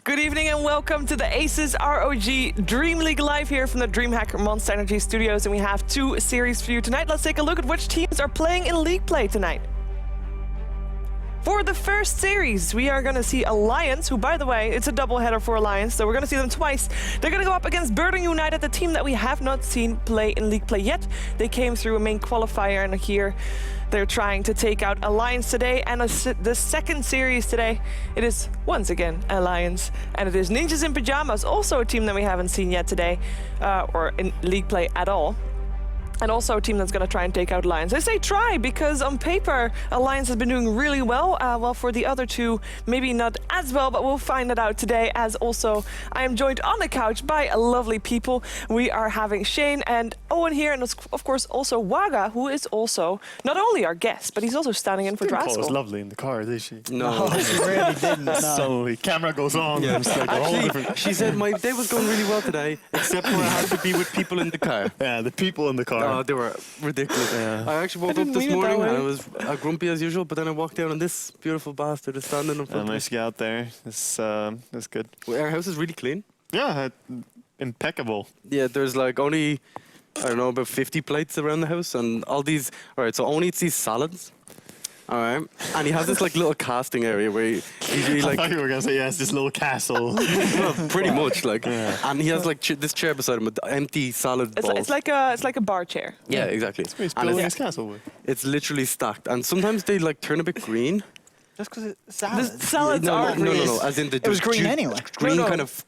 Good evening and welcome to the ASUS ROG DreamLeague live here from the DreamHack Monster Energy Studios, and we have two series for you tonight. Let's take a look at which teams are playing in league play tonight. For the first series, we are going to see Alliance, who, by the way, it's a doubleheader for Alliance, so we're going to see them twice. They're going to go up against Burden United, the team that we have not seen play in league play yet. They came through a main qualifier, and here they're trying to take out Alliance today. And the second series today, it is once again Alliance, and it is Ninjas in Pajamas, also a team that we haven't seen yet today, or in league play at all. And also a team that's going to try and take out Alliance. I say try because on paper, Alliance has been doing really well. Well, for the other two, maybe not as well, but we'll find it out today. As also, I am joined on the couch by lovely people. We are having Shane and Owen here, and of course also Waga, who is also not only our guest, but he's also standing in for Draskell. It was lovely in the car, did she? No, she really didn't. No. So the camera goes on. Yeah. It's like a whole different... She said my day was going really well today, except for I had to be with people in the car. Yeah, the people in the car. Oh, they were ridiculous. Yeah. I actually woke up this morning and I was grumpy as usual, but then I walked down and this beautiful bastard is standing in front of me. Nice to get out there. It's good. Well, our house is really clean. Yeah, impeccable. Yeah, there's like only, I don't know, about 50 plates around the house and all these. All right, so Owen eats these salads. All right, and he has this like little casting area where he like. I thought you were gonna say yes, this little castle. Well, pretty much like, yeah. And he has like this chair beside him with empty salad balls. It's like a bar chair. Yeah, exactly. He's building his castle with. It's literally stacked, and sometimes they like turn a bit green. Just because it's salads? The salads are green. No, as in the It was green anyway. Green No. kind of.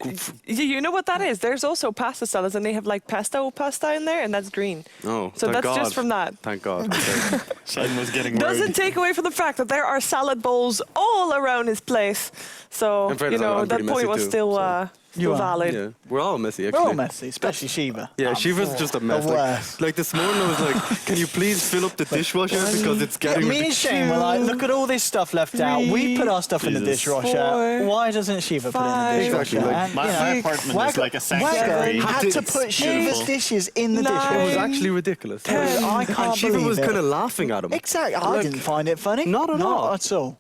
You know what that is? There's also pasta salads, and they have like pesto pasta in there, and that's green. Oh, So thank that's God. just from that. Thank God. Okay. Shane was getting Doesn't worried. take away from the fact that there are salad bowls all around his place. So, In fairness, I'm that pretty point messy was too, still, so. still You are. valid. Yeah, we're all messy We're actually. all messy, especially Shiva. Yeah, Shiva's just a mess. The worst. Like this morning, I was like, "Can you please fill up the dishwasher because it's Yeah, getting." me and Shane were like, look at all this stuff left out. We put our stuff in the Jesus. dishwasher. Why doesn't Shiva put it in the dishwasher? Exactly, like, And, My you know, apartment is like a Wagga sanctuary. had to put Shiva's Beautiful. dishes in the It was dishwasher. actually ridiculous. I can't And Shiva believe was it. kind of laughing at him. Exactly. I Like, didn't find it funny. Not at all. Not at all.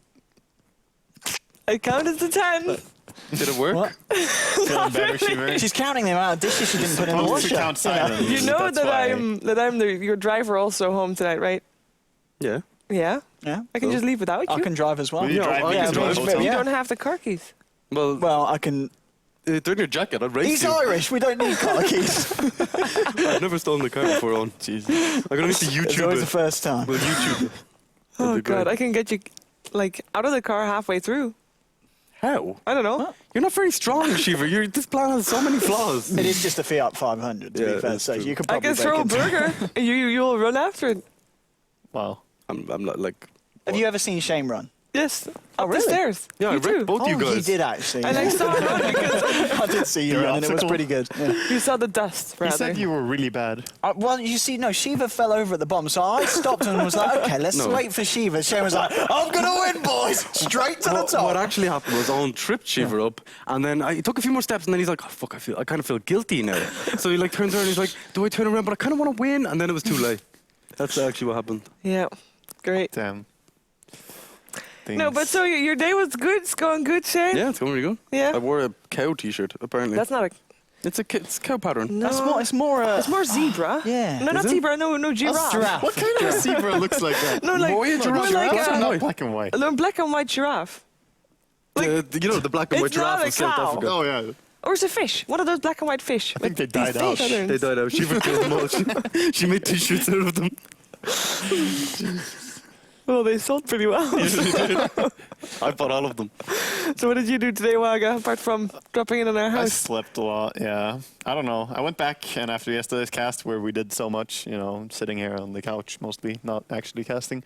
I counted to 10. Did it work? What? Feeling better, Shiver? She's counting the amount of dishes she didn't put in the Supposed to washer. count silently. You know That's that why. I'm your driver also home tonight, right? Yeah. Yeah. Yeah. I can just leave without you. I can drive as well. Will you drive me I to can the drive. hotel? You Yeah. don't have the car keys. Well, Well, I can. throw in your jacket. I'd race He's you. Irish. We don't need car keys. I've never stolen the car before. On. Jesus. I'm gonna need to It's YouTube always the it. first time. Well, YouTube it. That'd Oh be God, great. I can get you like out of the car halfway through. How? I don't know. What? You're not very strong, Shiva. This plan has so many flaws. It is just a Fiat 500, to Yeah, be fair, that's so true. you could I probably can throw a break it. burger. You'll run after it. Wow. I'm not like. Have you ever seen Shane run? Yes. Oh, Up really? the stairs. Yeah, I you wrecked too. both you Oh, guys. you did actually. And I saw it run because I did see you The run, and it was obstacle. pretty good. Yeah. you saw the dust. He Rather. said you were really bad. Well, you see, no, Shiva fell over at the bottom, so I stopped and was like, okay, let's No. wait for Shiva. Shane was like, I'm going to win, boys! Straight to the top. What actually happened was Owen tripped Shiva up, and then he took a few more steps, and then he's like, oh, "Fuck! I kind of feel guilty now." So he like turns around, and he's like, "Do I turn around? But I kind of want to win." And then it was too late. That's actually what happened. Yeah. Great. Damn. No, but so your day was good. It's going good, Shane. Yeah, it's going really good. Yeah. I wore a cow T-shirt. Apparently, That's not a. it's cow pattern. No. It's more. It's more zebra. Yeah. No, not Is it? zebra. No, giraffe. giraffe. What kind of a zebra looks like that? No, like More more giraffe. like What's a, white? Black and white. a black and white giraffe. Like, You know the black and white it's not giraffe a in South cow. Africa. Oh yeah. or it's a fish. One of those black and white fish. I think they died out. They died out. Shiva killed them all. She made T-shirts out of them. Well, they sold pretty well. I bought all of them. So what did you do today, Waga, apart from dropping in on our I house? slept a lot, yeah. I don't know. I went back and after yesterday's cast where we did so much, you know, sitting here on the couch mostly, not actually casting,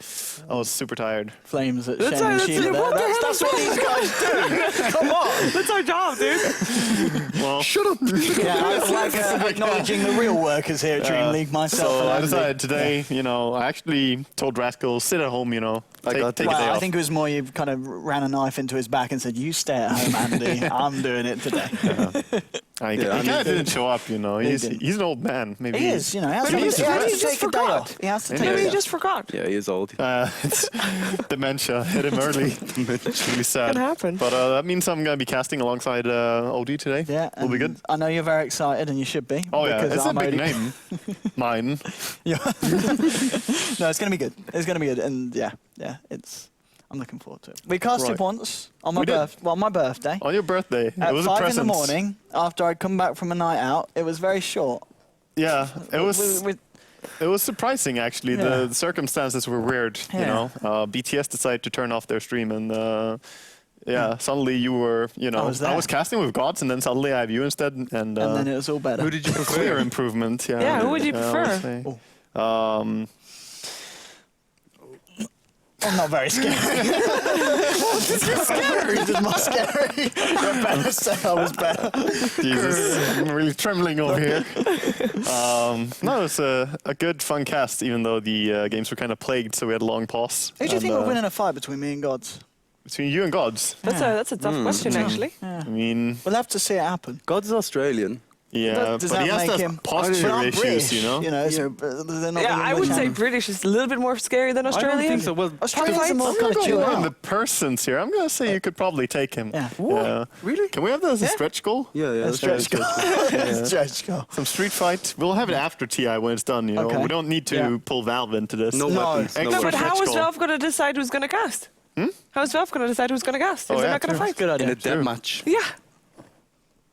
I was super tired. Flames at That's Shane and right, Shiva that's- there. what the hell That's is what these guys do. Come on. That's our job, dude. Well, Shut up. Yeah, I like acknowledging the real workers here at DreamLeague myself. so and I Andy. decided today, you know, I actually told Draskell, sit at home, you know, I got take a Well, day I off. think it was more you kind of ran a knife into his back and said, said, "You stay at home, Andy. I'm doing it today." He kind of didn't show up, you know. He's an old man. Maybe He is, you know. He has Maybe to he just take a day forgot. off. He has to take Maybe a he day just forgot. Yeah, he is old. It's dementia hit him early. It's really sad. Can happen. But that means I'm going to be casting alongside OD today. Yeah, will be good. I know you're very excited, and you should be. Oh yeah, because it's a I'm big only- name. Mine. Yeah. No, it's gonna be good. It's gonna be good, and yeah, I'm looking forward to it. We casted Right. once on my We did. my birthday. On your birthday. At It was a 5 in present. the morning, after I'd come back from a night out. It was very short. Yeah, it was. We- It was surprising, actually. Yeah. The circumstances were weird. You Yeah. know, BTS decided to turn off their stream, and suddenly you were, you know, I was casting with gods, and then suddenly I have you instead, and and then it was all better. Who did you prefer? clear improvement. Yeah. Yeah, who would you I would prefer? say. Oh. I'm not very scary. Scary. Just more scary. I better say I was better. Jesus, I'm really trembling over here. No, it was a good, fun cast, even though the games were kind of plagued, so we had a long pause. Who do you think And, would win in a fight between me and Gods? Between you and gods? That's a tough question, actually. I mean, We'll have to see it happen. God's Australian. yeah, Does but that he has make those him posture I'm issues, British, you know? so they're not Yeah, the I would English say channel. British is a little bit more scary than I Australian. don't think so. Well, Australians are more I'm kind of going chill on out. the persons here. I'm going to say you could probably take him. Yeah. Yeah. really? Can we have that as a stretch goal? Yeah, yeah. that's Stretch good. goal. Stretch goal. Some street fight. We'll have it after TI when it's done, you know. Okay. We don't need to Yeah. pull Valve into this. No No. weapons. No, No, Extra but how stretch is goal. Valve going to decide who's going to cast? How is Valve going to decide who's going to cast if Oh, they're yeah, not going to true. fight? Good In idea. a dead match. Yeah.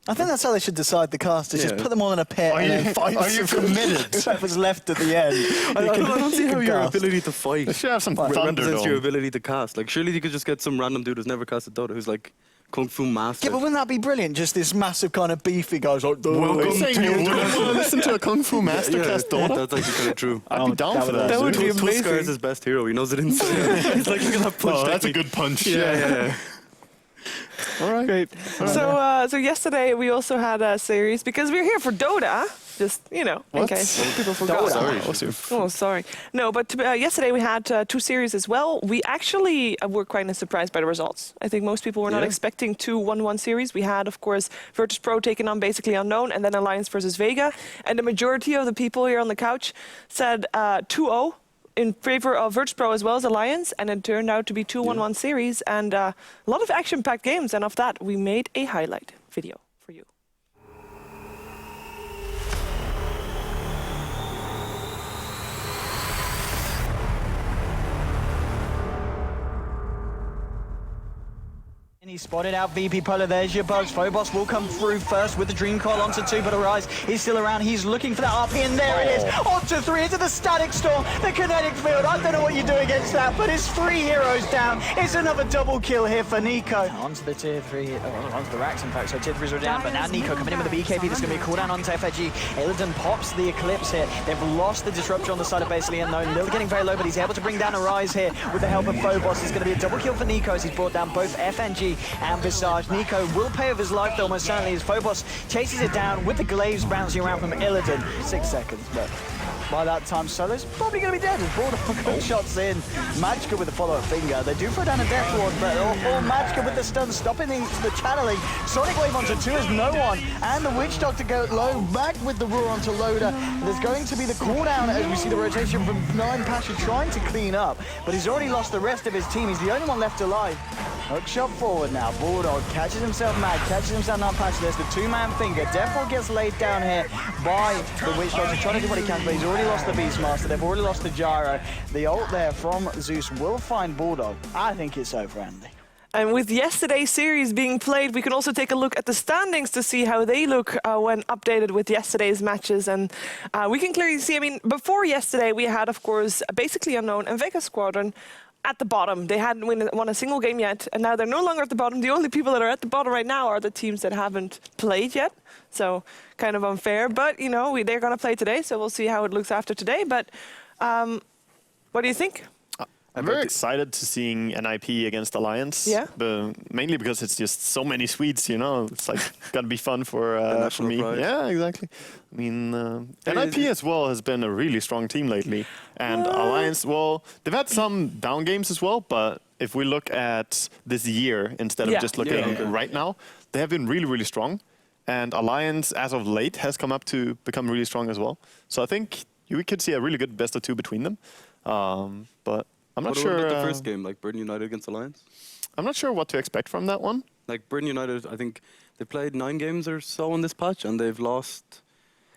I think that's how they should decide the cast. Is just Yeah. put them all in a pit and then fight. are you committed? Whoever's left at the end. I don't see how your cast. ability to fight They should have some thunder, represents your though. ability to cast. Like, surely you could just get some random dude who's never casted Dota who's like Kung Fu master. Yeah, but wouldn't that be brilliant? Just this massive kind of beefy guy's like, Are you saying you wouldn't want to listen to a Kung Fu yeah, masterclass Dota? that's actually kind of true. I'd be down that for would- that. that would be Tuskar amazing. is his best hero. He knows it inside. He's like, look at that punch. Oh, that's a technique. good punch. Yeah. All right. Great. So yesterday we also had a series because we're here for Dota. Just in What? case people forgot. Sorry. Oh, sorry. No, but yesterday we had 2 series as well. We actually were quite surprised by the results. I think most people were not Yeah. expecting 2 1-1 series. We had, of course, Virtus Pro taking on Basically Unknown, and then Alliance versus Vega. And the majority of the people here on the couch said 2-0 in favor of Virtus Pro as well as Alliance, and it turned out to be 2 1-1 series and a lot of action-packed games. And of that, we made a highlight video for you. And he spotted out VP Polar. There's your bugs. Phobos will come through first with the Dream Coil onto 2, but Arise is still around. He's looking for that up in. There it is. Onto 3 into the Static Storm. The Kinetic Field. I don't know what you do against that, but it's 3 heroes down. It's another double kill here for Nico. Onto the tier 3. Onto the racks, in fact. So tier 3s are down, but now Nico coming in with the BKB. There's going to be a cooldown onto FIG. Illidan pops the Eclipse here. They've lost the Disruption on the side of Basically Unknown. Lil getting very low, but he's able to bring down Arise here with the help of Phobos. It's going to be a double kill for Nico as he's brought down both FNG and Visage. Nico will pay with his life though, most certainly, as Phobos chases it down with the glaives bouncing around from Illidan. 6 seconds, but by that time, Solo's probably going to be dead as Bulldog got shots in. Magicka with the follow-up finger. They do throw down a Death Ward, but all Magicka with the stun, stopping the channeling. Sonic Wave onto 2 as no one, and the Witch Doctor go low, back with the Roar onto Loader. There's going to be the cooldown as we see the rotation from 9 Pasha trying to clean up, but he's already lost the rest of his team. He's the only one left alive. Hook shot forward now. Bulldog catches himself mad, catches himself not patched. There's the 2-man finger. Deathward gets laid down here by the Witch Doctor, trying to do what he can, but he's already lost the Beastmaster. They've already lost the Gyro. The ult there from Zeus will find Bulldog. I think it's over, Andy. And with yesterday's series being played, we can also take a look at the standings to see how they look when updated with yesterday's matches. And we can clearly see, I mean, before yesterday, we had, of course, Basically Unknown and Vega Squadron at the bottom. They hadn't won a single game yet, and now they're no longer at the bottom. The only people that are at the bottom right now are the teams that haven't played yet. So kind of unfair, but, you know, they're going to play today, so we'll see how it looks after today. But what do you think? I'm very excited to seeing NIP against Alliance. Yeah. But mainly because it's just so many Swedes, you know. It's like gonna be fun for national me. pride. Yeah, exactly. I mean, NIP as well has been a really strong team lately, and Alliance. Well, they've had some down games as well, but if we look at this year instead of just looking right now, they have been really, really strong. And Alliance, as of late, has come up to become really strong as well. So I think we could see a really good best of two between them. But I'm not sure. What about the first game, like Britain United against Alliance? I'm not sure what to expect from that one. Like Britain United, I think they played 9 games or so in this patch, and they've lost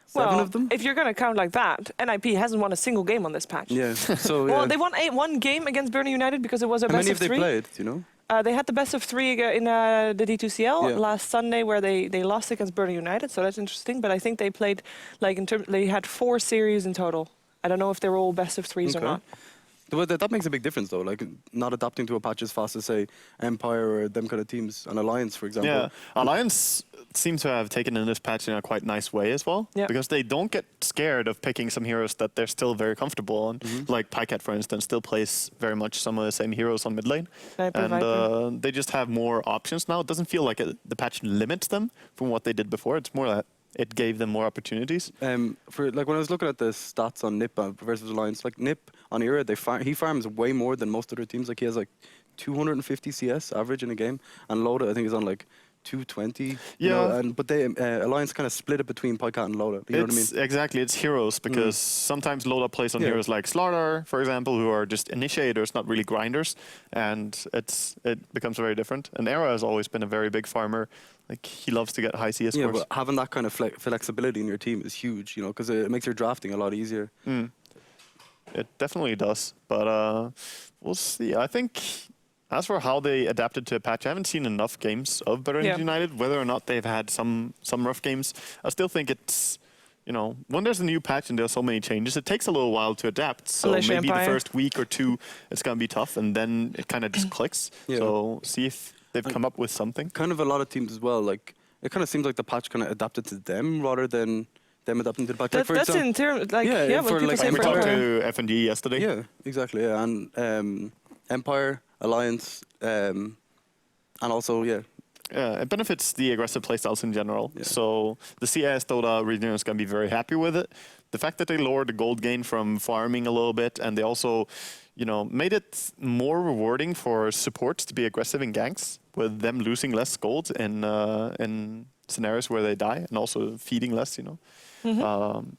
7 of them. If you're going to count like that, NIP hasn't won a single game on this patch. Yeah. So Well, they won one game against Burnley United because it was a How best many of have they 3. played? Do you know? They had the best of 3 in the D2CL last Sunday, where they lost against Burnley United. So that's interesting. But I think they played they had 4 series in total. I don't know if they were all best of 3s or not. But that makes a big difference, though. Like not adapting to a patch as fast as, say, Empire or them kind of teams, and Alliance, for example. Yeah, Alliance seems to have taken in this patch in a quite nice way as well. Yeah. Because they don't get scared of picking some heroes that they're still very comfortable on. Like Pycat, for instance, still plays very much some of the same heroes on mid lane. And they just have more options now. It doesn't feel like the patch limits them from what they did before. It's more that it gave them more opportunities. For like when I was looking at the stats on Nip versus Alliance, like Nip on Era, he farms way more than most other teams. Like he has like 250 CS average in a game, and Loda I think is on like 220. You know, but they Alliance kind of split it between Pycat and Loda. You know what I mean? Exactly, it's heroes, because sometimes Loda plays on heroes like Slaughter, for example, who are just initiators, not really grinders, and it becomes very different. And Era has always been a very big farmer. Like he loves to get high CS scores. Yeah, but having that kind of flexibility in your team is huge, you know, because it makes your drafting a lot easier. It definitely does, but we'll see. I think as for how they adapted to a patch, I haven't seen enough games of Burnley United. Whether or not they've had some rough games, I still think it's, you know, when there's a new patch and there's so many changes, it takes a little while to adapt. So maybe the first week or 2 it's gonna be tough, and then it kind of just clicks. So see if they've come up with something. Kind of a lot of teams as well. Like it kind of seems like the patch kind of adapted to them rather than them adapting to the patch. That's in terms, like, when for people like say We talked Empire, to FND yesterday. Yeah, exactly. Yeah, and Empire, Alliance, and also it benefits the aggressive playstyles in general. So the CS Dota region is going to be very happy with it. The fact that they lowered the gold gain from farming a little bit, and they also, you know, made it more rewarding for supports to be aggressive in ganks, with them losing less gold in scenarios where they die, and also feeding less, you know.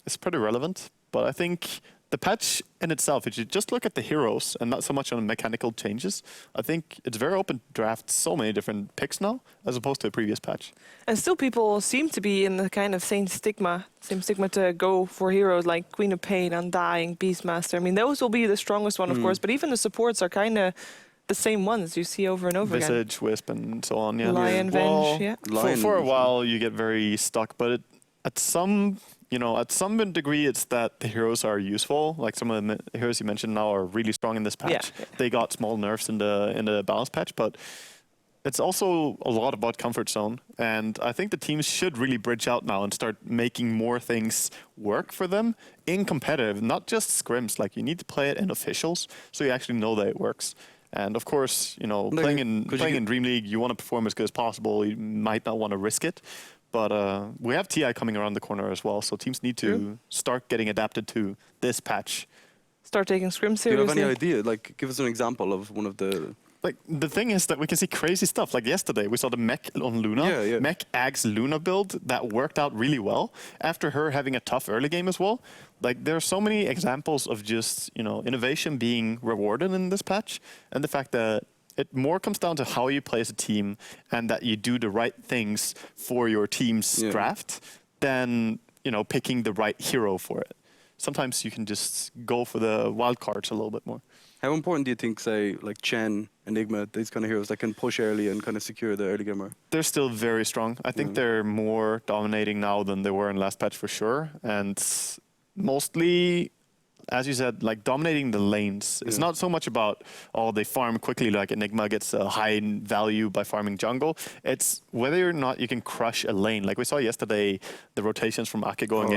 It's pretty relevant. But I think the patch in itself, if you just look at the heroes and not so much on mechanical changes, I think it's very open to draft so many different picks now, as opposed to a previous patch. And still people seem to be in the kind of same stigma to go for heroes like Queen of Pain, Undying, Beastmaster. I mean, those will be the strongest one, of course, but even the supports are kind of the same ones you see over and over again. Visage, Wisp, and so on, Lion, Venge, For a while, you get very stuck, but at some degree, it's that the heroes are useful. Like some of the heroes you mentioned now are really strong in this patch. They got small nerfs in the balance patch, but it's also a lot about comfort zone. And I think the teams should really bridge out now and start making more things work for them in competitive, not just scrims. Like you need to play it in officials so you actually know that it works. And of course, you know, playing in DreamLeague, you want to perform as good as possible. You might not want to risk it. But we have TI coming around the corner as well, so teams need to start getting adapted to this patch. Start taking scrim seriously. Do you have any idea? Like, give us an example of one of the... Like, the thing is that we can see crazy stuff. Like yesterday, we saw the Mech on Luna. Mech Ag's Luna build that worked out really well after her having a tough early game as well. Like, there are so many examples of just, you know, innovation being rewarded in this patch, and the fact that it more comes down to how you play as a team and that you do the right things for your team's draft than, you know, picking the right hero for it. Sometimes you can just go for the wild cards a little bit more. How important do you think, say, like Chen, Enigma, these kind of heroes that can push early and kind of secure the early gamer? They're still very strong. I think they're more dominating now than they were in last patch for sure. And mostly, as you said, like dominating the lanes. It's not so much about, they farm quickly, like Enigma gets a high value by farming jungle. It's whether or not you can crush a lane. Like we saw yesterday, the rotations from Ake going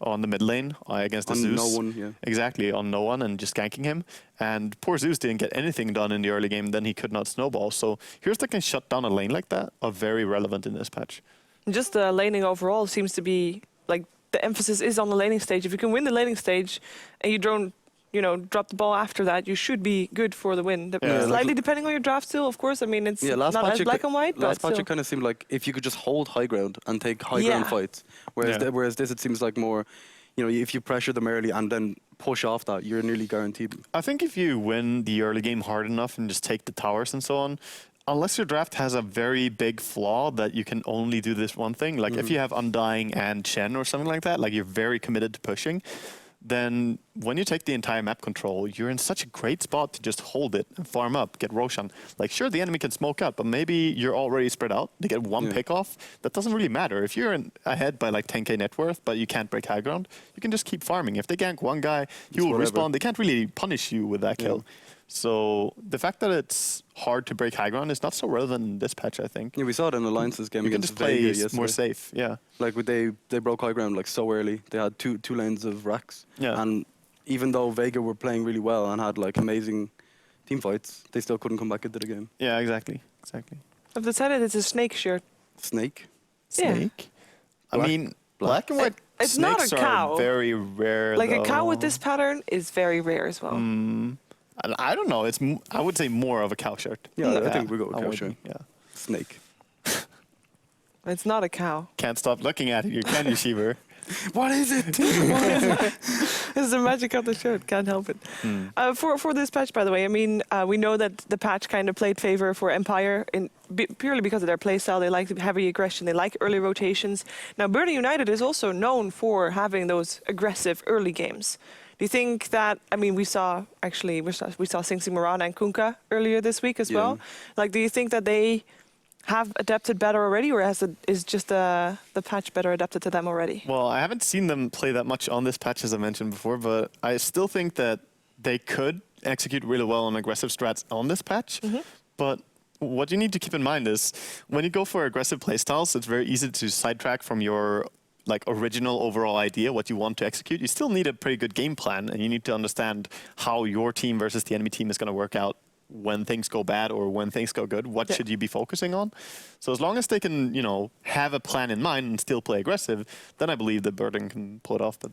on the mid lane against the Zeus. No one, Exactly, on no one and just ganking him. And poor Zeus didn't get anything done in the early game, then he could not snowball. So heroes that can shut down a lane like that are very relevant in this patch. Just laning overall seems to be like, the emphasis is on the laning stage. If you can win the laning stage and you don't you know, drop the ball after that, you should be good for the win. Slightly depending on your draft still, of course. I mean, it's not as black and white, last but patch still. it kind of seemed like if you could just hold high ground and take high ground fights, whereas this it seems like more, you know, if you pressure them early and then push off that, you're nearly guaranteed. I think if you win the early game hard enough and just take the towers and so on, unless your draft has a very big flaw that you can only do this one thing, like if you have Undying and Chen or something like that, like you're very committed to pushing, then when you take the entire map control, you're in such a great spot to just hold it and farm up, get Roshan. Like, sure, the enemy can smoke up, but maybe you're already spread out. They get one pick off. That doesn't really matter. If you're ahead by like 10k net worth, but you can't break high ground, you can just keep farming. If they gank one guy, he will respawn. They can't really punish you with that kill. So the fact that it's hard to break high ground is not so relevant in this patch, I think. Yeah, we saw it in Alliance's game You can against just play Vega more yesterday. safe, yeah. Like they broke high ground like so early. They had two lanes of racks. Yeah. And even though Vega were playing really well and had like amazing team fights, they still couldn't come back into the game. Yeah, exactly. I've decided it's a snake shirt. Snake? Yeah. Snake? I mean, black and white It's not a snakes cow. are very rare, Like though. a cow with this pattern is very rare as well. I don't know. It's I would say more of a cow shirt. Yeah, I think we go with I cow would, shirt. Yeah. Snake. It's not a cow. Can't stop looking at it, can you, Shiver? What is it? It's the magic of the shirt. Can't help it. For this patch, by the way, I mean, we know that the patch kind of played favor for Empire purely because of their playstyle. They like heavy aggression. They like early rotations. Now, Burning United is also known for having those aggressive early games. Do you think that, I mean, we saw Sing Sing Morana and Kunkka earlier this week as well. Like, do you think that they have adapted better already, or is just the patch better adapted to them already? Well, I haven't seen them play that much on this patch, as I mentioned before, but I still think that they could execute really well on aggressive strats on this patch. But what you need to keep in mind is when you go for aggressive playstyles, it's very easy to sidetrack from your like original overall idea, what you want to execute. You still need a pretty good game plan, and you need to understand how your team versus the enemy team is going to work out when things go bad or when things go good. What should you be focusing on? So as long as they can, you know, have a plan in mind and still play aggressive, then I believe that Burden can pull it off. But,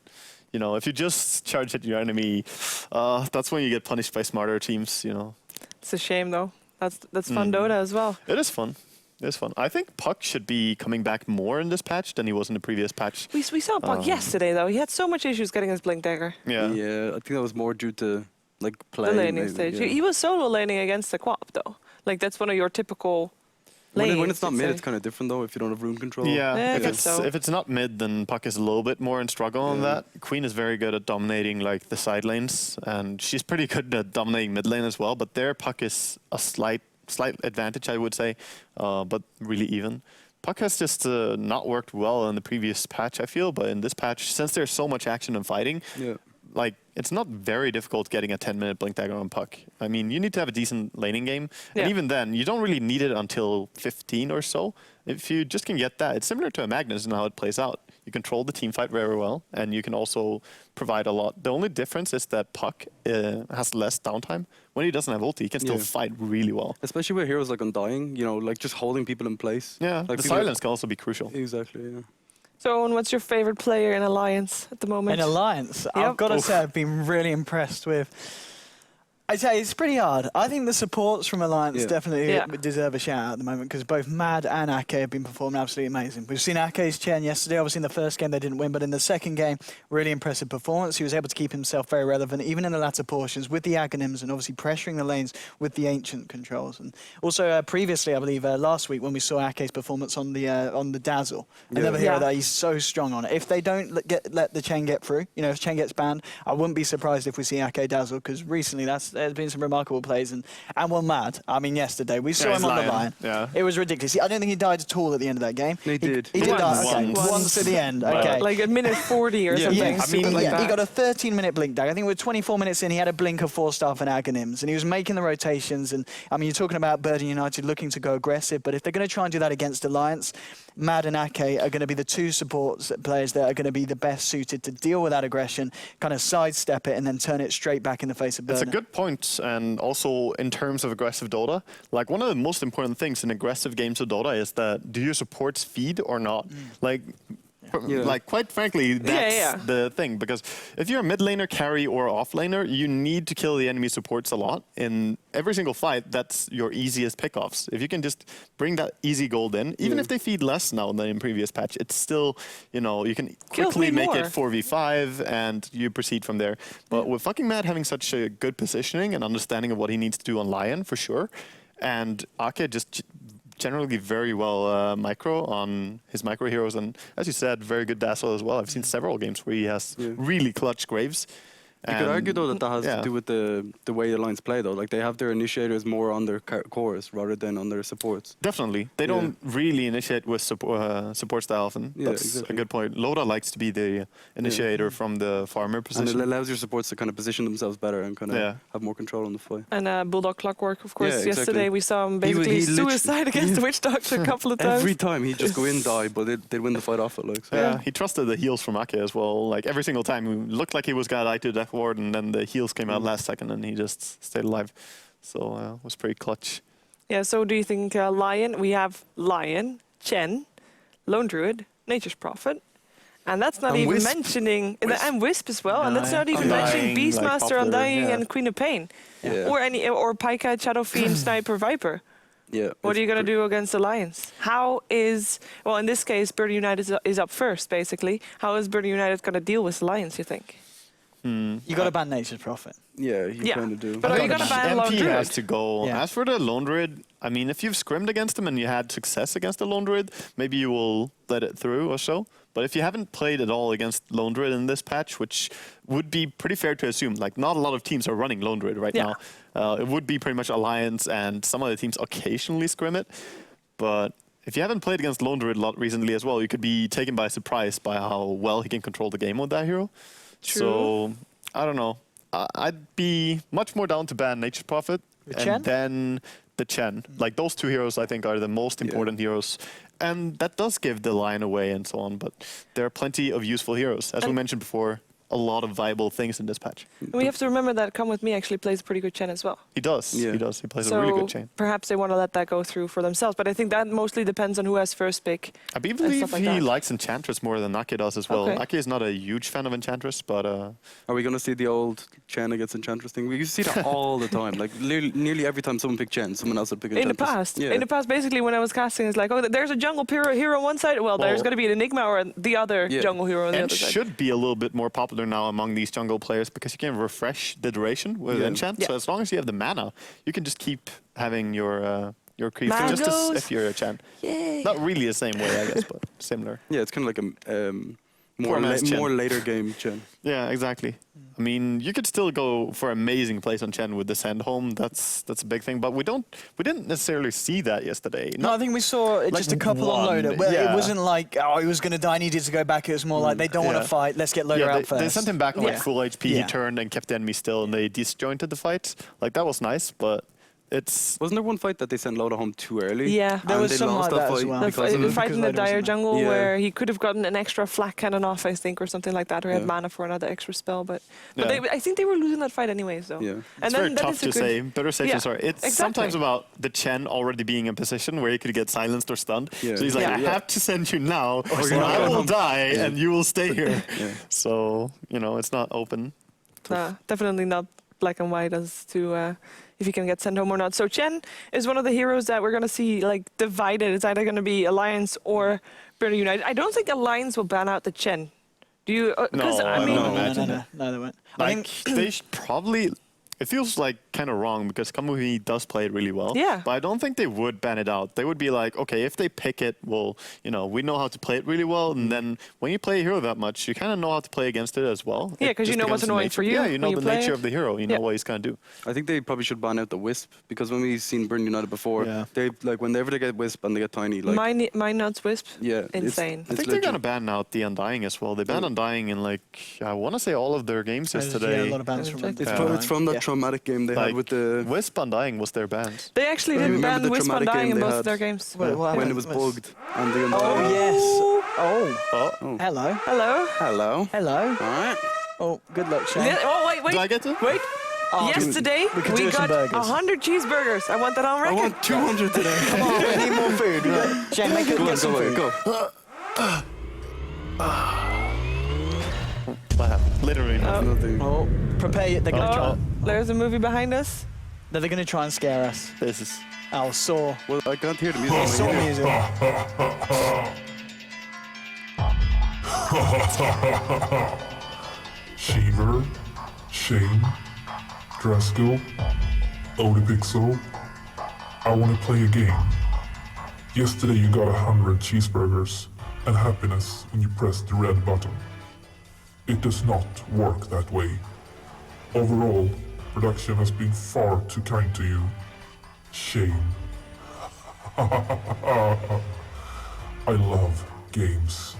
you know, if you just charge at your enemy, that's when you get punished by smarter teams, you know. It's a shame, though. That's fun Dota as well. It is fun. It is fun. I think Puck should be coming back more in this patch than he was in the previous patch. We saw Puck yesterday, though. He had so much issues getting his Blink Dagger. Yeah. Yeah, I think that was more due to like play. The laning maybe, stage. yeah. He was solo laning against the Quap, though. Like, that's one of your typical lanes. When it's not you'd mid, say. it's kind of different though. If you don't have rune control. Yeah, Yeah, I if guess so. it's not mid, then Puck is a little bit more in struggle on that. Queen is very good at dominating like the side lanes, and she's pretty good at dominating mid lane as well. But there, Puck is a slight advantage, I would say, but really even. Puck has just not worked well in the previous patch, I feel, but in this patch, since there's so much action and fighting, like it's not very difficult getting a 10-minute Blink Dagger on Puck. I mean, you need to have a decent laning game, and even then, you don't really need it until 15 or so. If you just can get that, it's similar to a Magnus and how it plays out. You control the team fight very well, and you can also provide a lot. The only difference is that Puck has less downtime. When he doesn't have ulti, he can still fight really well. Especially with heroes like Undying, you know, like just holding people in place. Yeah, like the silence can also be crucial. Exactly, yeah. So, Owen, what's your favorite player in Alliance at the moment? In Alliance, I've got to say I've been really impressed with. I'd say it's pretty hard. I think the supports from Alliance definitely deserve a shout out at the moment because both Mad and Ake have been performing absolutely amazing. We've seen Ake's Chen yesterday. Obviously, in the first game they didn't win, but in the second game, really impressive performance. He was able to keep himself very relevant, even in the latter portions, with the Aghanims and obviously pressuring the lanes with the Ancient controls. And also previously, I believe last week when we saw Ake's performance on the Dazzle, another hero that he's so strong on. If they don't let the Chen get through, you know, if Chen gets banned, I wouldn't be surprised if we see Ake Dazzle because recently there's been some remarkable plays and well, Mad. I mean, yesterday we saw him on the line. Yeah. It was ridiculous. I don't think he died at all at the end of that game. He did. He did die. Okay. Once. Once at the end. Okay. Like a minute 40 or something. Yeah, Super like he that. got a 13-minute blink dag. I think we're 24 minutes in. He had a blink of 4-star and Aghanims, and he was making the rotations. And I mean, you're talking about Burden United looking to go aggressive, but if they're going to try and do that against Alliance, Mad and Ake are going to be the two support players that are going to be the best suited to deal with that aggression, kind of sidestep it, and then turn it straight back in the face of Burden. It's a good point, and also in terms of aggressive Dota, like one of the most important things in aggressive games of Dota is that do your supports feed or not? Like Like, quite frankly, that's the thing. Because if you're a mid laner, carry, or off laner, you need to kill the enemy supports a lot. In every single fight, that's your easiest pickoffs. If you can just bring that easy gold in, even if they feed less now than in previous patch, it's still, you know, you can quickly make it 4v5 and you proceed from there. But with fucking Matt having such a good positioning and understanding of what he needs to do on Lion, for sure, and Ake just generally very well micro on his micro heroes, and as you said, very good Dazzle as well. I've seen several games where he has really clutch Graves. You could argue though that has to do with the way the lines play though. Like they have their initiators more on their cores rather than on their supports. Definitely. They don't really initiate with supports that often. That's a good point. Loda likes to be the initiator from the farmer position. And it allows your supports to kind of position themselves better and kind of have more control on the fight. And Bulldog Clockwork, of course. Yesterday we saw him basically suicide against the Witch Doctor a couple of times. Every time he'd just go in, die, but they'd win the fight off it. Like, so. Yeah, he trusted the heals from Ake as well. Like every single time, he looked like he was gonna die to death ward, and then the heals came out last second, and he just stayed alive. So it was pretty clutch. Yeah. So do you think Lion? We have Lion, Chen, Lone Druid, Nature's Prophet, and that's not even mentioning and Wisp as well, and that's not even mentioning Beastmaster, Undying, and Queen of Pain, or Pika, Shadow Fiend, Sniper, Viper. Yeah. What are you going to do against Alliance? How is, well, in this case, Birdie United is up first, basically. How is Birdie United going to deal with Alliance, you think? You got to ban Nature's Prophet. Yeah, you kind of do. But are you going to ban Lone Druid? Has to go. As for the Lone Druid, I mean, if you've scrimmed against him and you had success against the Lone Druid, maybe you will let it through or so. But if you haven't played at all against Lone Druid in this patch, which would be pretty fair to assume, like not a lot of teams are running Lone Druid right now. It would be pretty much Alliance, and some of the teams occasionally scrim it. But if you haven't played against Lone Druid a lot recently as well, you could be taken by surprise by how well he can control the game with that hero. True. So, I don't know. I'd be much more down to ban Nature's Prophet and then the Chen. Like those two heroes, I think, are the most important heroes. And that does give the Lion away and so on, but there are plenty of useful heroes. As we mentioned before, a lot of viable things in this patch. And we have to remember that Come With Me actually plays a pretty good Chen as well. He does. Yeah. He does. He plays a really good Chen. Perhaps they want to let that go through for themselves, but I think that mostly depends on who has first pick. I believe he likes Enchantress more than Ake does as well. Ake is not a huge fan of Enchantress, but... Are we going to see the old Chen against Enchantress thing? We used to see that all the time. Like nearly every time someone picked Chen, someone else would pick Enchantress. In the past, basically when I was casting, it's like, oh, there's a jungle hero on one side. Well, there's going to be an Enigma or the other jungle hero on the other side. And should be a little bit more popular now among these jungle players because you can refresh the duration with enchant. So as long as you have the mana, you can just keep having your creep just as if you're a Chen. Not really the same way, I guess, but similar. Yeah, it's kind of like a more later game Chen. Yeah, exactly. I mean, you could still go for amazing plays on Chen with the send home. That's a big thing, but we didn't necessarily see that yesterday. No, I think we saw like just a couple on Loader. Where it wasn't like, oh, he was going to die, needed to go back. It was more like they don't want to fight. Let's get Loader out first. They sent him back on like full HP. He turned and kept the enemy still, and they disjointed the fight. Like that was nice, but. Wasn't there one fight that they sent Loda home too early? Yeah, there was some like that as well. The fight in the Dire Jungle where he could have gotten an extra flak cannon off, I think, or something like that, or had mana for another extra spell. But I think they were losing that fight anyways, though. Yeah. And it's very tough to say. Better safe than sorry. It's sometimes about the Chen already being in a position where he could get silenced or stunned. So he's like, I have to send you now, or I will die and you will stay here. So, it's not open. Definitely not black and white as to... if you can get sent home or not. So Chen is one of the heroes that we're going to see like divided. It's either going to be Alliance or Birdie United. I don't think Alliance will ban out the Chen. Do you? No, I no, they won't. I think they should probably... It feels like kind of wrong because Kamui does play it really well. Yeah. But I don't think they would ban it out. They would be like, okay, if they pick it, well, we know how to play it really well. And then when you play a hero that much, you kind of know how to play against it as well. Yeah, because you know what's annoying for you. Yeah, you know the nature of the hero. You know what he's going to do. I think they probably should ban out the Wisp because when we've seen Burn United before, they like whenever they get Wisp and they get tiny. Like mine nuts Wisp. Yeah, insane. I think they're going to ban out the Undying as well. They banned Undying in I want to say all of their games yesterday. Yeah, a lot of bans from It's from that traumatic game they had with the... Wisp Undying was their bans. They actually didn't ban Wisp Undying in both of their games. When it was bugged. And the Undying. Oh, yes. Oh. Hello. Hello. Hello. Hello. All right. Oh, good luck, Shane. Oh, wait. Do I get to? Wait. Yesterday, we got 100 cheeseburgers. I want that on record. I want 200 today. Come on, we need more food. Shane, make it get some food. Go. What happened? Literally nothing. Nothing. Oh, prepare. They're going to try. There's a movie behind us. They're going to try and scare us. This is... Oh, Saw. Well, I can't hear the music. Saw music. Shiver, Shane, Drasko, Odipixel. I want to play a game. Yesterday you got 100 cheeseburgers and happiness when you pressed the red button. It does not work that way. Overall, production has been far too kind to you. Shame. I love games.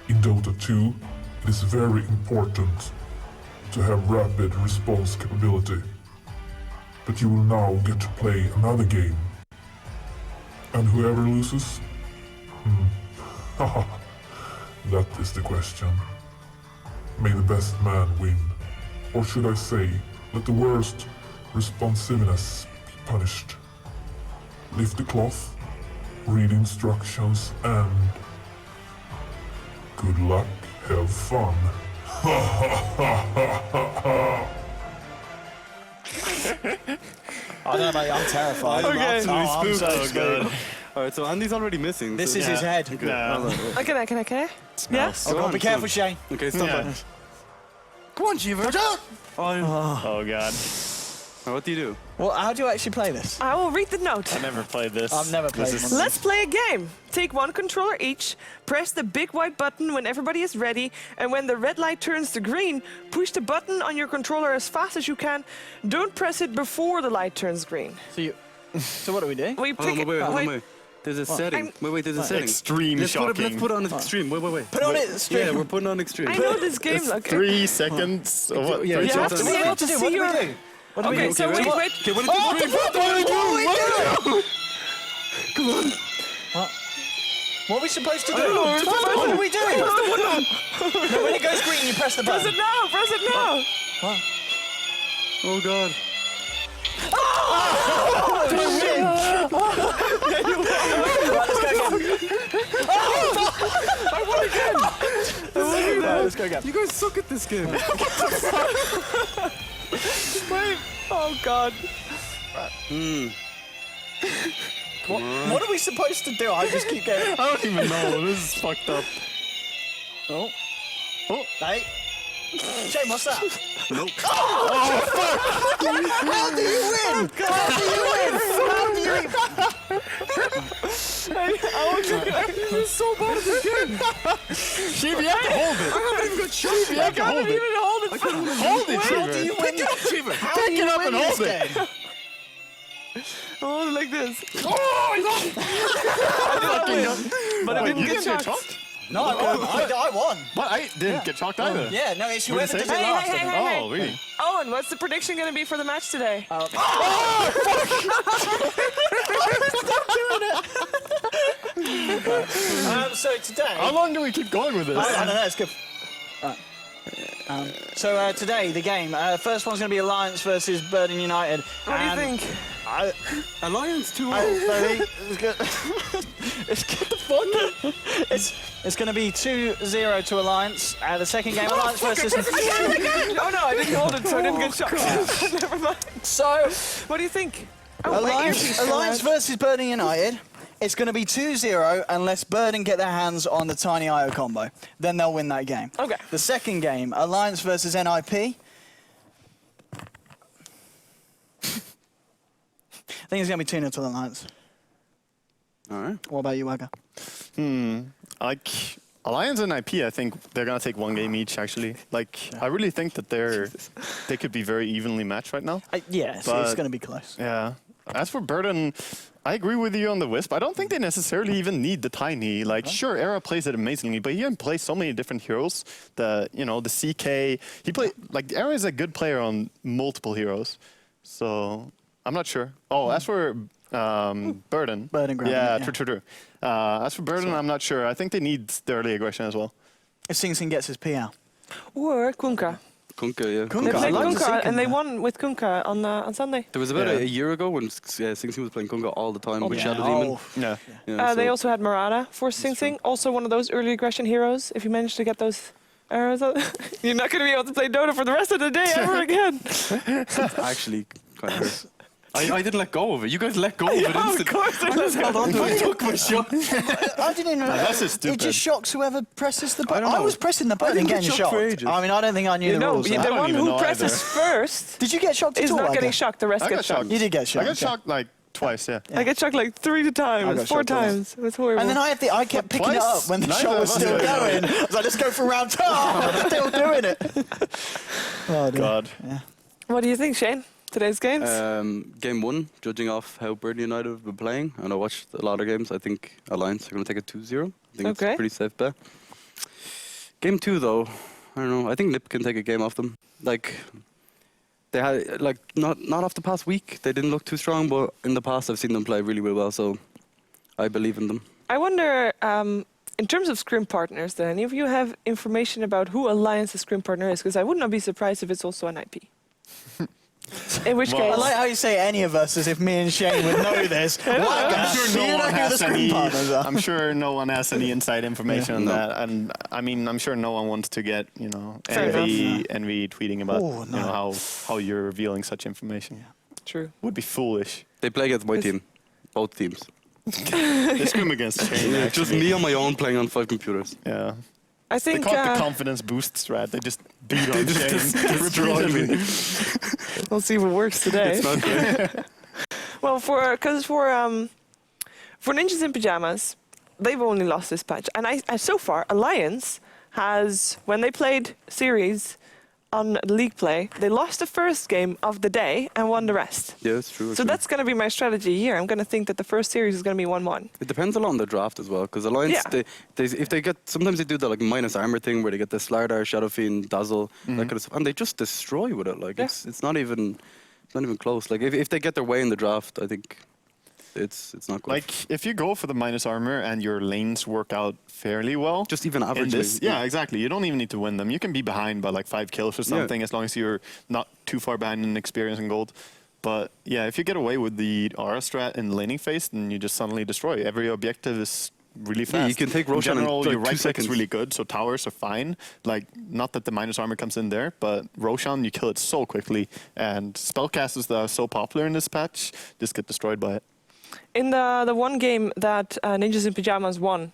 In Dota 2, it is very important to have rapid response capability. But you will now get to play another game. And whoever loses? That is the question. May the best man win. Or should I say, let the worst responsiveness be punished. Lift the cloth, read instructions, and good luck, have fun. I don't know about you, I'm terrified. Okay. I'm so good. Alright, so Andy's already missing. This so is his head. Yeah. Okay. Smells. Oh, God, be careful, Shane. Okay, stop Yeah. that. Come on, Shiver. Oh god. What do you do? Well, how do you actually play this? I will read the note. I never played this. I've never played This is- one. Let's play a game. Take one controller each, press the big white button when everybody is ready, and when the red light turns to green, push the button on your controller as fast as you can. Don't press it before the light turns green. So what do we do? We Hold on, pick wait, it. hold on, wait. There's a setting. Wait, there's a setting. Extreme Let's shocking. put it on extreme. Wait. Put on it straight. Yeah, we're putting on extreme. I know this game. It's Okay. 3 seconds. Or what? Yeah, 3 you You have to seconds? be able to see What do your. we do? What do we Okay, do? so wait. Okay, when it's extreme. What are we supposed to do? What do we do? No, when it goes green, you press the Press button. it now. Press it now. Oh god. Let's go again. You guys suck at this game. Wait. Oh God. What are we supposed to do? I just keep going. I don't even know. This is fucked up. Oh. Hey. Shane, what's that? Nope. How do you win? This is so bad at this game. Shiv, you have to hold it. I haven't even got shot. You have to hold it. Hold it. Hold it, How do you Shiver. win? How do Pick you it up win and this hold it. game? Hold it like this. But I didn't you get didn't get shocked. shocked? No, I won. But I didn't get shocked either. Yeah, no, it's What did whoever it does say? it last. Hey. Oh, really? Owen, what's the prediction going to be for the match today? So today... How long do we keep going with this? I don't know, it's good. So today, the game, first one's going to be Alliance versus Burden United. What do you think? Alliance 2-0. Let's get the fun. It's going to be 2-0 to Alliance. The second game, Alliance versus... Oh no, I didn't hold it, so I didn't get shocked. Never mind. So, What do you think? Oh, wait, Alliance, Alliance versus Burden United. It's going to be 2-0 unless Burden get their hands on the Tiny IO combo. Then they'll win that game. Okay. The second game, Alliance versus NIP. I think it's going to be 2-0 to Alliance. All right. What about you, Wagga? Like Alliance and IP, I think they're gonna take one game each. Actually, like I really think that they could be very evenly matched right now. Yes, it's But- going to be close. Yeah. As for Burden, I agree with you on the Wisp. I don't think they necessarily even need the Tiny. Like, sure, Era plays it amazingly, but he can play so many different heroes. The CK. He play like Era is a good player on multiple heroes. So I'm not sure. Oh, as for Burden. Burden grabbing Yeah, it, yeah. true. As for Burden, I'm not sure. I think they need the early aggression as well. If Sing Sing gets his PL. Or Kunka. Kunkka, yeah. They Kunkka. played I like to see Kunkka and they Kunkka. won with Kunkka on Sunday. There was about Yeah. a year ago when Sing Sing was playing Kunkka all the time with yeah. Shadow Demon. Oh. Yeah. Yeah, They so- also had Murata for Sing Sing, also one of those early aggression heroes. If you manage to get those arrows out, you're not going to be able to play Dota for the rest of the day ever again. actually kind of hurt. I didn't let go of it. You guys let go of it Yeah, of instantly. course. I just held on to it. Took my shot. I didn't even know. that's just It stupid. just shocks whoever presses the I button. don't I know. was pressing the button didn't and get getting shocked shocked. for ages. I mean, I don't think I knew the No, rules. the though. don't one even who know presses either. first Did you get shocked is at all? not getting Aga? shocked. The rest I get got shocked. shocked. You did get I shocked. got okay. shocked like twice, yeah. I get shocked like 3 times, got 4 shocked once. times. It was horrible. And then I kept picking it Twice? up when the Neither shot of was us still did. going. I was like, let's go for round 2. I'm still doing it. Oh, dear. God. What do you think, Shane? Today's games? Game 1, judging off how Burnley United have been playing, and I watched a lot of games, I think Alliance are going to take a 2-0. I think it's Okay. a pretty safe bet. Game 2, though, I don't know. I think Nip can take a game off them. Like, they had, like, not off the past week. They didn't look too strong, but in the past I've seen them play really, really well, so I believe in them. I wonder, in terms of scrim partners, do any of you have information about who Alliance's scrim partner is? Because I would not be surprised if it's also an IP. In which Well, I case, like how you say any of us as if me and Shane would know this. I'm Do sure you no know one who the has screen any. partners are? I'm sure no one has any inside information on No. that, and I mean, I'm sure no one wants to get Fair envy tweeting about Oh, no. how you're revealing such information. true. Would be foolish. They play against my Yes. team, both teams. They scrim against Shane. Just actually. me on my own playing on 5 computers. Yeah. I They think call it the confidence boost strat. They just beat on Shane. repeatedly. we'll see if it works today. It's not great. Well, for Ninjas in Pajamas, they've only lost this patch, and I so far Alliance has, when they played series on League Play, they lost the first game of the day and won the rest. Yeah, it's true. So actually. that's going to be my strategy here. I'm going to think that the first series is going to be 1-1. It depends a lot on the draft as well, because Alliance, Yeah. if they get, sometimes they do the like minus armor thing where they get the Slardar, Shadow Fiend, Dazzle, that kind of stuff, and they just destroy with it. Like Yeah. it's not even close. Like if they get their way in the draft, I think it's not good. Like if you go for the minus armor and your lanes work out fairly well, just even in average. this, yeah, exactly. You don't even need to win them. You can be behind by like 5 kills or something, as long as you're not too far behind in experience and gold. But yeah, if you get away with the aura strat in laning phase, then you just suddenly destroy. Every objective is really fast. Yeah, you can take in Roshan in, general, like, your 2 right click is seconds. really good, so towers are fine. Like, not that the minus armor comes in there, but Roshan, you kill it so quickly. And spellcasters that are so popular in this patch just get destroyed by it. In the one game that Ninjas in Pajamas won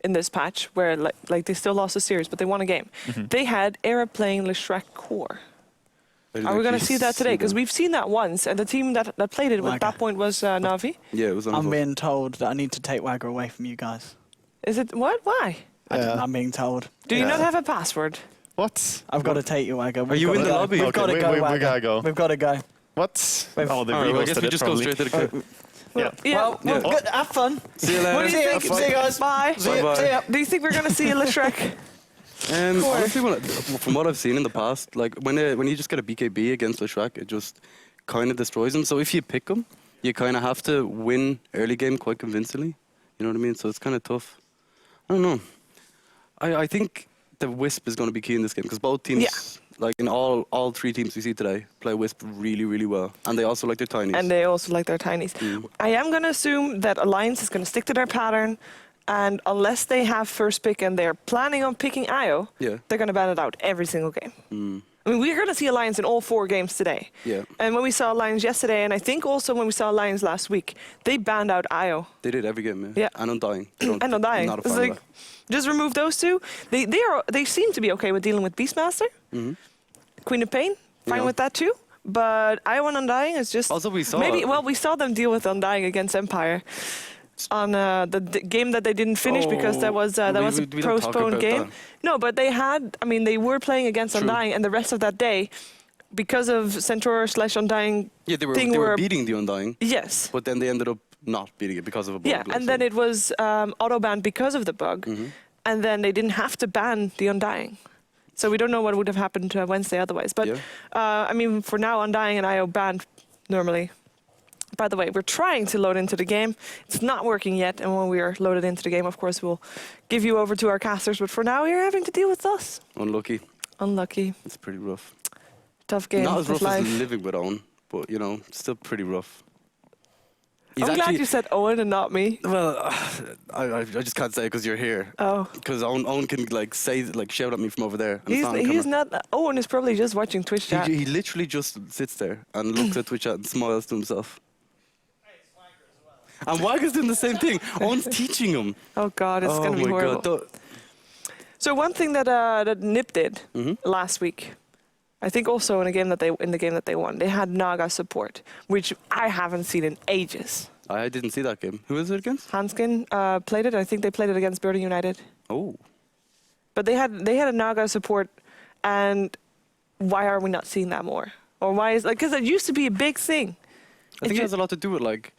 in this patch, where like they still lost the series, but they won a game, they had Era playing Leshrac Core. I didn't Are we going to actually see that today? Because that. we've seen that once, and the team that played it at Wagga. that point was Navi. Yeah, it was on. I'm being told that I need to take Wagga away from you guys. Is it what? Why? I'm being told. Do you Yeah. not have a password? What? I've got to take you, Wagga. Are you in the lobby? We've Okay, got to we- go, we Wagga. gotta go. We've got to go. What? Wait, Oh, they All right, well, I guess rehosted we it just go probably. straight to the clip. Yeah. Yeah. Well, Yeah. good. Have fun. See you later. What do you think? See you guys. Bye. See ya. Bye-bye. See ya. Do you think we're going to see a Leshrac? Core. Honestly, from what I've seen in the past, like when you just get a BKB against Leshrac, it just kind of destroys him. So if you pick him, you kind of have to win early game quite convincingly. You know what I mean? So it's kind of tough. I don't know. I think the Wisp is going to be key in this game because both teams, like in all 3 teams we see today, play Wisp really, really well. And they also like their tinies. And they also like their tinies. I am going to assume that Alliance is going to stick to their pattern, and unless they have first pick and they're planning on picking Io, Yeah. they're going to ban it out every single game. I mean, we're going to see Alliance in all 4 games today. Yeah. And when we saw Alliance yesterday, and I think also when we saw Alliance last week, they banned out Io. They did every game, yeah. Yeah. And Undying. And Undying. Not a It's fan of like, just remove those 2. They seem to be okay with dealing with Beastmaster. Queen of Pain, fine Yeah. with that too. But Io and Undying is just... Also, we saw- we saw them deal with Undying against Empire on the game that they didn't finish because that was a we don't talk postponed about game. that. No, but they had... I mean, they were playing against True. Undying, and the rest of that day, because of Centaur/Undying Yeah, they thing were beating the Undying, Yes. but then they ended up not beating it because of a bug. Yeah, like, and so- then it was auto-banned because of the bug. And then they didn't have to ban the Undying. So we don't know what would have happened Wednesday otherwise. But, Yeah. I mean, for now, Undying and IO banned normally. By the way, we're trying to load into the game. It's not working yet. And when we are loaded into the game, of course, we'll give you over to our casters. But for now, you're having to deal with us. Unlucky. Unlucky. It's pretty rough. tough game. Not as with rough as life. living with Owen, but you know, still pretty rough. He's I'm glad you said Owen and not me. Well, I just can't say because you're here. Oh. Because Owen can like say like shout at me from over there. And it's not on He's camera. not. Owen is probably just watching Twitch chat. He literally just sits there and looks at Twitch chat and smiles to himself. And Wagger's doing the same thing. Owen's teaching him. Oh God, it's gonna be my horrible. God. So one thing that Nip did Mm-hmm. last week, I think also in the game that they won, they had Naga support, which I haven't seen in ages. I didn't see that game. Who is it against? Hanskin played it. I think they played it against Birdie United. Oh. But they had a Naga support, and why are we not seeing that more? Or why is because it used to be a big thing. I think it has a lot to do with like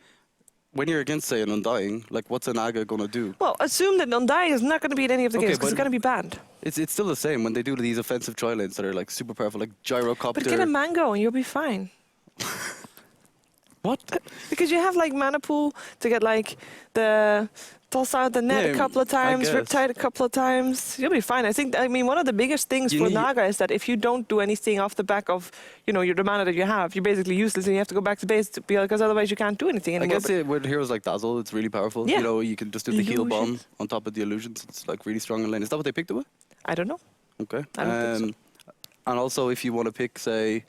when you're against, say, an Undying, like what's an Naga gonna do? Well, assume that Undying is not going to be in any of the Okay, games because but- it's going to be banned. It's still the same when they do these offensive tri lanes that are like super powerful, like gyrocopter. But get a Mango and you'll be fine. What? Because you have like mana pool to get like the toss out the net a Yeah, couple of I times, guess. Riptide a couple of times. You'll be fine. I mean, one of the biggest things You for need- Naga is that if you don't do anything off the back of, your the mana that you have, you're basically useless and you have to go back to base because otherwise you can't do anything I anymore. guess with heroes like Dazzle, it's really powerful. Yeah. You know, you can just do the heal bomb Illusions. on top of the illusions. It's like really strong in lane. Is that what they picked it with? I don't know. Okay. I don't think And also, if you want to pick, say,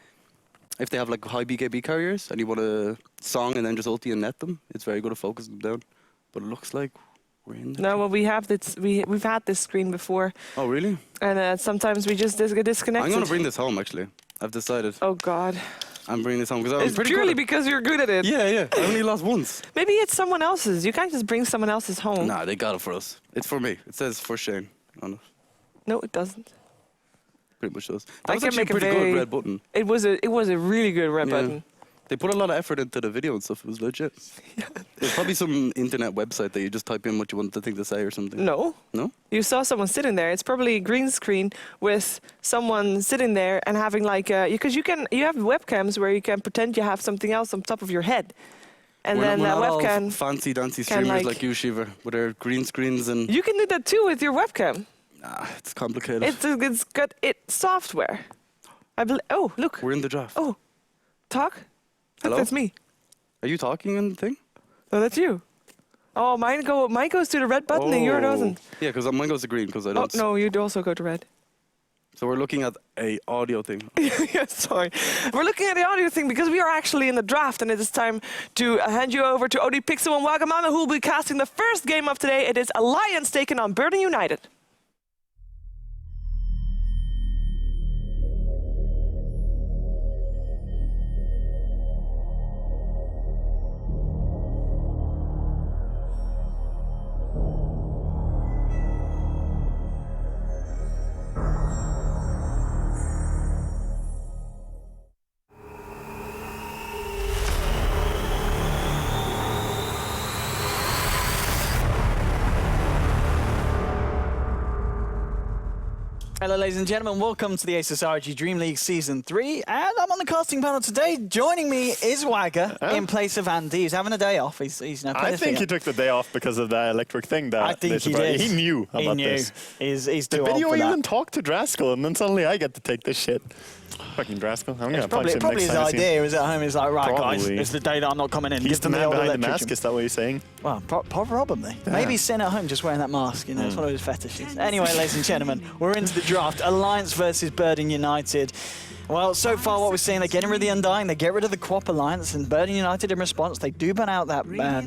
if they have like high BKB carriers and you want to song and then just ulti and net them, it's very good at focusing them down. But it looks like we're in the No, well, we have this. We've had this screen before, Oh, really? and sometimes we just get disconnected. I'm going to bring this home, actually. I've decided. Oh God! I'm bringing this home because I'm It's pretty purely good at- because you're good at it. Yeah. I only lost once. Maybe it's someone else's. You can't just bring someone else's home. Nah, they got it for us. It's for me. It says for Shane on it. No, it doesn't. Pretty much does. I That was can actually a make a pretty very- good red button. It was a really good red Yeah. button. They put a lot of effort into the video and stuff. It was legit. There's probably some internet website that you just type in what you want the thing to say or something. No, No? you saw someone sitting there. It's probably a green screen with someone sitting there and having like because you have webcams where you can pretend you have something else on top of your head, and We're then not, that we're not all webcam. fancy dancy can, streamers like- like you, Shiva, with their green screens and You can do that too with your webcam. it's complicated. It's got software. Oh, look. We're in the draft. Oh, talk. Look, Hello? that's me. Are you talking on the thing? Oh, that's you. Oh, mine goes to the red button and yours doesn't. Yeah, because mine goes to green because I Oh don't. no, you'd also go to red. So we're looking at a audio thing. Yeah, sorry. We're looking at the audio thing because we are actually in the draft, and it is time to hand you over to OD Pixel and Wagamama, who will be casting the first game of today. It is Alliance taking on Burden United. Hello, ladies and gentlemen. Welcome to the ASUS ROG Dream League Season 3. And I'm on the casting panel today. Joining me is Wagger in place of Andy. He's having a day off. He's now playing I his think feet he up. took the day off because of that electric thing. That I think he did. He knew He about knew. this. He's The too old video for even that. talked to Draskell, and then suddenly I get to take this shit. Fucking Draskell. I'm gonna punch him Probably next his time I see him. idea was at home. He's like, right, guys, Probably. it's the day that I'm not coming in. He's Give the them man old behind the electrician. mask. Is that what you're saying? Well, probably. Maybe he's sitting at home just wearing that mask. You know, it's one of his fetishes. Anyway, ladies and gentlemen, we're into the draft. Alliance versus Burden United. Well, so far what we're seeing, they're getting rid of the Undying, they get rid of the Co-op Alliance, and Burden United in response, they do ban out that